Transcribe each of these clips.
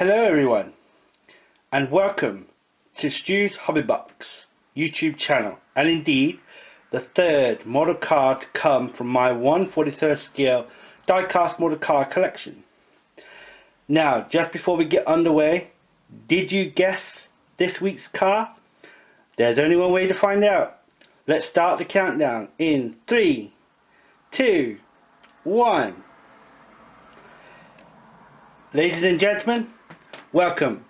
Hello everyone, and welcome to Stu's Hobby Box YouTube channel, and indeed the third model car to come from my 1/43rd scale die-cast model car collection. Now, just before we get underway, did you guess this week's car? There's only one way to find out. Let's start the countdown in 3, 2, 1. Ladies and gentlemen, welcome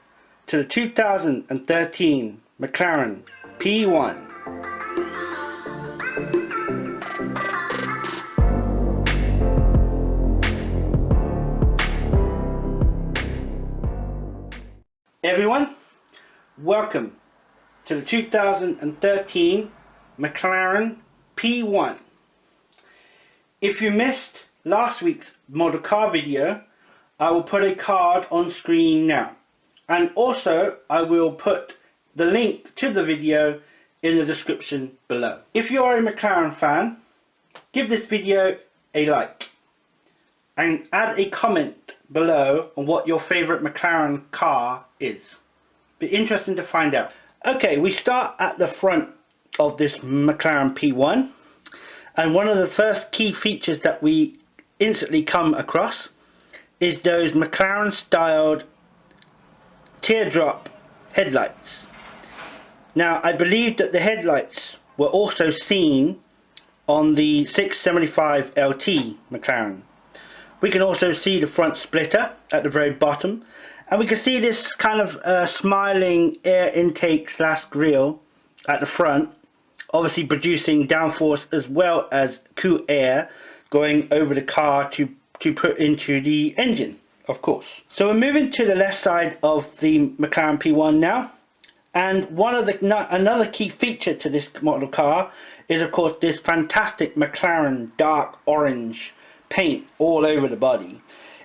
to the 2013 Mclaren P1. Everyone, welcome to the 2013 Mclaren P1. If you missed last week's model car video, I will put a card on screen now, and also I will put the link to the video in the description below. If you are a McLaren fan, give this video a like and add a comment below on what your favourite McLaren car is. Be interesting to find out. Okay, we start at the front of this McLaren P1, and one of the first key features that we instantly come across is those McLaren styled teardrop headlights. Now, I believe that the headlights were also seen on the 675 LT McLaren. We can also see the front splitter at the very bottom, and we can see this kind of smiling air intake / grille at the front, obviously producing downforce as well as cool air going over the car to put into the engine, of course. So we're moving to the left side of the McLaren P1 now, and another key feature to this model car is of course this fantastic McLaren dark orange paint all over the body.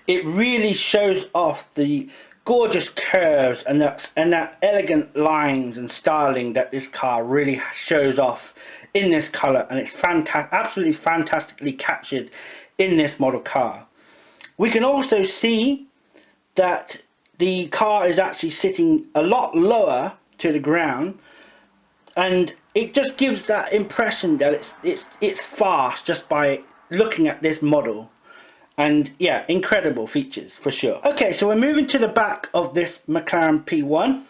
It really shows off the gorgeous curves and that elegant lines and styling that this car really shows off in this color, and it's absolutely fantastically captured in this model car. We can also see that the car is actually sitting a lot lower to the ground, and it just gives that impression that it's fast just by looking at this model. And yeah, incredible features for sure. Okay, so we're moving to the back of this McLaren P1,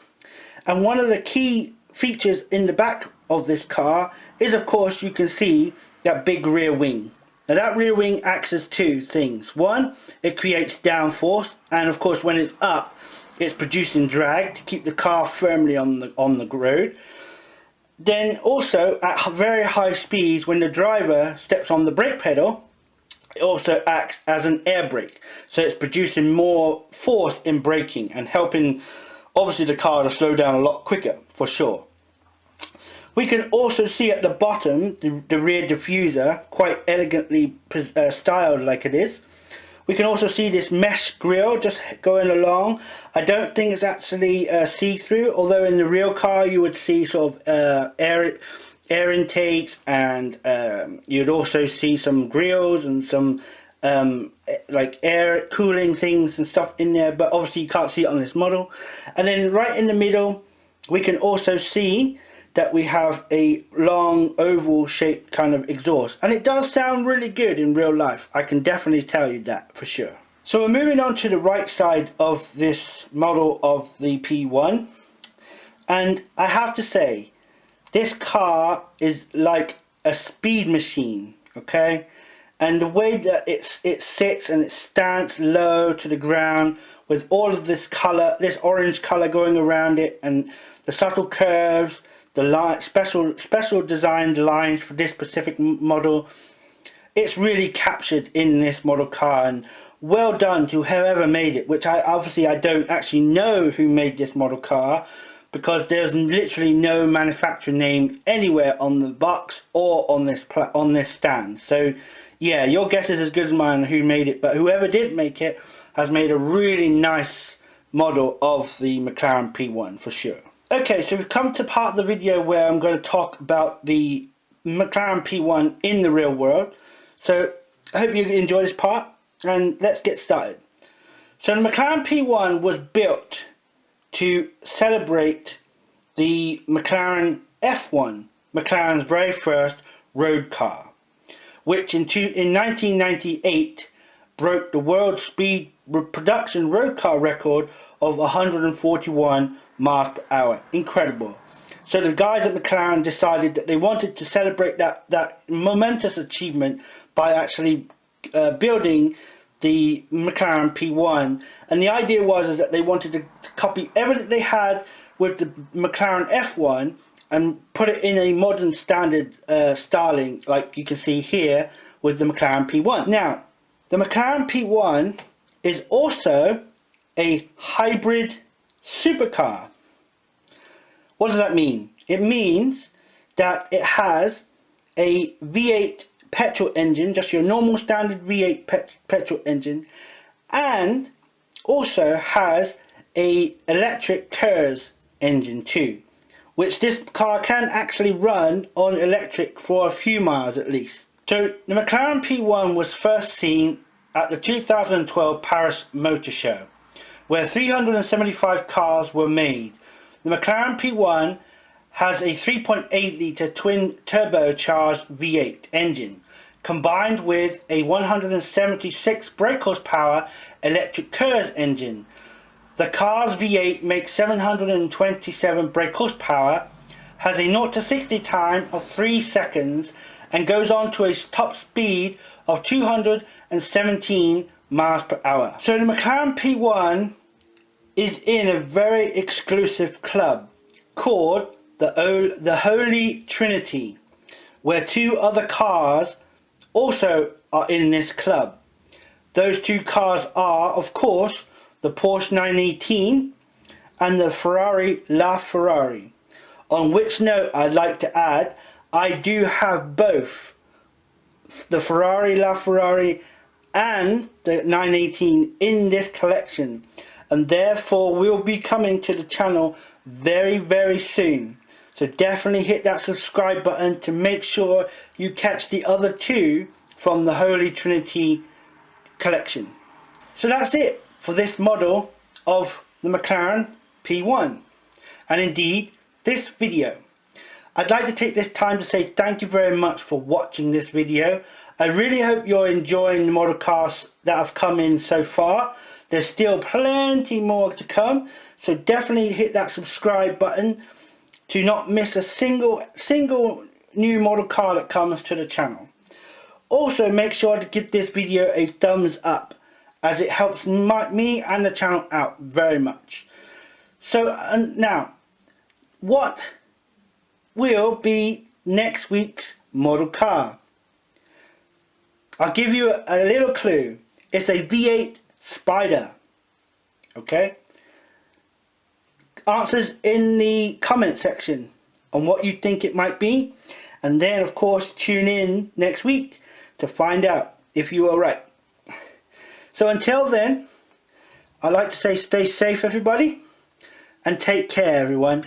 and one of the key features in the back of this car is, of course, you can see that big rear wing. Now that rear wing acts as two things. One, it creates downforce, and of course when it's up, it's producing drag to keep the car firmly on the road. Then also at very high speeds, when the driver steps on the brake pedal, it also acts as an air brake. So it's producing more force in braking and helping obviously the car to slow down a lot quicker for sure. We can also see at the bottom the rear diffuser, quite elegantly styled like it is. We can also see this mesh grille just going along. I don't think it's actually see-through, although in the real car you would see sort of air intakes, and you'd also see some grills and some like air cooling things and stuff in there, but obviously you can't see it on this model. And then right in the middle we can also see that we have a long oval shaped kind of exhaust, and it does sound really good in real life. I can definitely tell you that for sure. So we're moving on to the right side of this model of the P1, and I have to say this car is like a speed machine, okay? And the way that it sits and it stands low to the ground with all of this color, this orange color going around it, and the subtle curves, the special designed lines for this specific model, it's really captured in this model car, and well done to whoever made it, which I don't actually know who made this model car, because there's literally no manufacturer name anywhere on the box or on this stand. So yeah, your guess is as good as mine who made it, but whoever did make it has made a really nice model of the McLaren P1 for sure. Okay, so we've come to part of the video where I'm going to talk about the McLaren P1 in the real world. So I hope you enjoy this part, and let's get started. So the McLaren P1 was built to celebrate the McLaren F1, McLaren's very first road car, which in 1998 broke the world speed production road car record of 141 miles per hour. Incredible. So the guys at McLaren decided that they wanted to celebrate that momentous achievement by actually building the McLaren P1, and the idea was that they wanted to copy everything they had with the McLaren F1 and put it in a modern standard styling, like you can see here with the McLaren P1. Now, the McLaren P1 is also a hybrid supercar. What does that mean? It means that it has a V8 petrol engine, just your normal standard V8 petrol engine, and also has a electric KERS engine too, which this car can actually run on electric for a few miles at least. So the McLaren P1 was first seen at the 2012 Paris Motor Show, where 375 cars were made. The McLaren P1 has a 3.8 litre twin turbocharged V8 engine combined with a 176 brake horsepower electric KERS engine. The car's V8 makes 727 brake horsepower, has a 0 to 60 time of 3 seconds, and goes on to a top speed of 217 miles per hour. So the McLaren P1 is in a very exclusive club called the Holy Trinity, where two other cars also are in this club. Those two cars are, of course, the Porsche 918 and the Ferrari LaFerrari. On which note, I'd like to add, I do have both the Ferrari LaFerrari and the 918 in this collection, and therefore will be coming to the channel very, very soon. So definitely hit that subscribe button to make sure you catch the other two from the Holy Trinity collection. So that's it for this model of the McLaren P1, and indeed this video. I'd like to take this time to say thank you very much for watching this video. I really hope you're enjoying the model cars that have come in so far. There's still plenty more to come, so definitely hit that subscribe button to not miss a single new model car that comes to the channel. Also, make sure to give this video a thumbs up, as it helps me and the channel out very much. So now, what will be next week's model car? I'll give you a little clue. It's a V8 Spider. Okay? Answers in the comment section on what you think it might be, and then of course tune in next week to find out if you are right. So until then, I'd like to say stay safe everybody, and take care everyone.